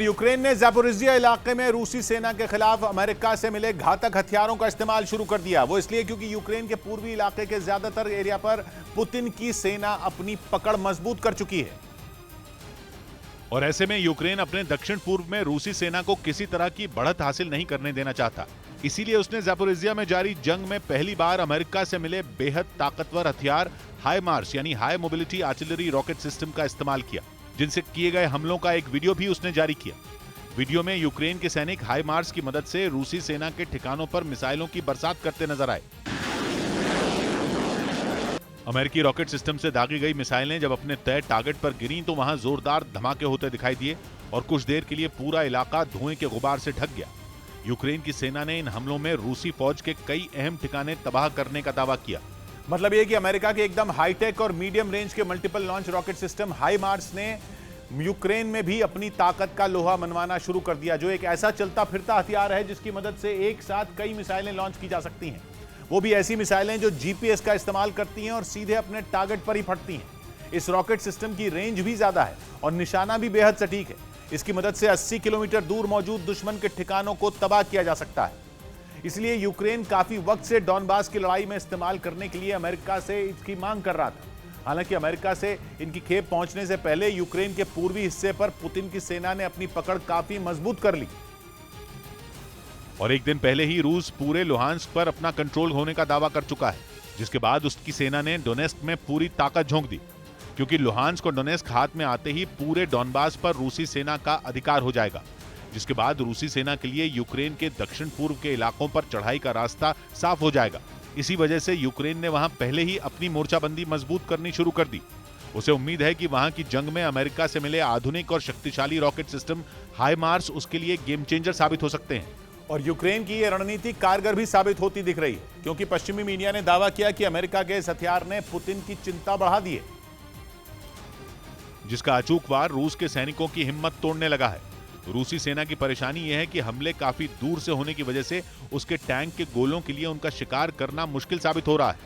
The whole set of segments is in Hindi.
यूक्रेन ने ज़ैपोरिज़िया इलाके में रूसी सेना के खिलाफ अमेरिका से मिले घातक हथियारों का इस्तेमाल शुरू कर दिया। वो इसलिए क्योंकि यूक्रेन के पूर्वी इलाके के ज्यादातर एरिया पर पुतिन की सेना अपनी पकड़ मजबूत कर चुकी है। और ऐसे में यूक्रेन अपने दक्षिण पूर्व में रूसी सेना को किसी तरह की बढ़त हासिल नहीं करने देना चाहता। इसीलिए उसने ज़ैपोरिज़िया में जारी जंग में पहली बार अमेरिका से मिले बेहद ताकतवर हथियार हाइमार्स यानी high mobility artillery rocket system का इस्तेमाल किया, जिनसे किए गए हमलों का एक वीडियो भी उसने जारी किया। वीडियो में यूक्रेन के सैनिक हाइमार्स की मदद से रूसी सेना के ठिकानों पर मिसाइलों की बरसात करते नजर आए। अमेरिकी रॉकेट सिस्टम से दागी गई मिसाइलें जब अपने तय टारगेट पर गिरीं तो वहां जोरदार धमाके होते दिखाई दिए और कुछ देर के लिए पूरा इलाका धुएं के गुबार से ढक गया। यूक्रेन की सेना ने इन हमलों में रूसी फौज के कई अहम ठिकाने तबाह करने का दावा किया। मतलब यह कि अमेरिका के एकदम हाईटेक और मीडियम रेंज के मल्टीपल लॉन्च रॉकेट सिस्टम हाइमार्स ने यूक्रेन में भी अपनी ताकत का लोहा मनवाना शुरू कर दिया, जो एक ऐसा चलता फिरता हथियार है जिसकी मदद से एक साथ कई मिसाइलें लॉन्च की जा सकती हैं। वो भी ऐसी मिसाइलें जो जीपीएस का इस्तेमाल करती हैं और सीधे अपने टारगेट पर ही फटती हैं। इस रॉकेट सिस्टम की रेंज भी ज्यादा है और निशाना भी बेहद सटीक है। इसकी मदद से 80 किलोमीटर दूर मौजूद दुश्मन के ठिकानों को तबाह किया जा सकता है। इसलिए यूक्रेन काफी वक्त से डॉनबास की लड़ाई में इस्तेमाल करने के लिए अमेरिका से इसकी मांग कर रहा था। हालांकि अमेरिका से इनकी खेप पहुंचने से पहले यूक्रेन के पूर्वी हिस्से पर पुतिन की सेना ने अपनी पकड़ काफी मजबूत कर ली। और एक दिन पहले ही रूस पूरे लुहांस्क पर अपना कंट्रोल होने का दावा कर चुका है, जिसके बाद उसकी सेना ने डोनेस्क में पूरी ताकत झोंक दी, क्योंकि लुहांस्क और डोनेस्क हाथ में आते ही पूरे डॉनबास पर रूसी सेना का अधिकार हो जाएगा, जिसके बाद रूसी सेना के लिए यूक्रेन के दक्षिण पूर्व के इलाकों पर चढ़ाई का रास्ता साफ हो जाएगा। इसी वजह से यूक्रेन ने वहां पहले ही अपनी मोर्चाबंदी मजबूत करनी शुरू कर दी। उसे उम्मीद है कि वहां की जंग में अमेरिका से मिले आधुनिक और शक्तिशाली रॉकेट सिस्टम हाइमार्स उसके लिए गेम चेंजर साबित हो सकते हैं। और यूक्रेन की यह रणनीति कारगर भी साबित होती दिख रही है, क्योंकि पश्चिमी मीडिया ने दावा किया कि अमेरिका के इस हथियार ने पुतिन की चिंता बढ़ा दी है, जिसका अचूक वार रूस के सैनिकों की हिम्मत तोड़ने लगा है। रूसी सेना की परेशानी यह है कि हमले काफी दूर से होने की वजह से उसके टैंक के गोलों के लिए उनका शिकार करना मुश्किल साबित हो रहा है।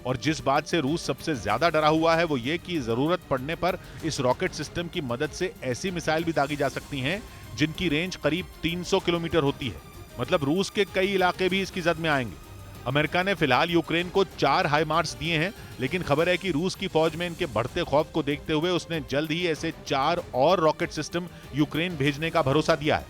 और जिस बात से रूस सबसे ज्यादा डरा हुआ है वो ये कि जरूरत पड़ने पर इस रॉकेट सिस्टम की मदद से ऐसी मिसाइल भी दागी जा सकती हैं जिनकी रेंज करीब 300 किलोमीटर होती है। मतलब रूस के कई इलाके भी इसकी जद में आएंगे। अमेरिका ने फिलहाल यूक्रेन को 4 हाइमार्स दिए हैं, लेकिन खबर है कि रूस की फौज में इनके बढ़ते खौफ को देखते हुए उसने जल्द ही ऐसे 4 और रॉकेट सिस्टम यूक्रेन भेजने का भरोसा दिया है।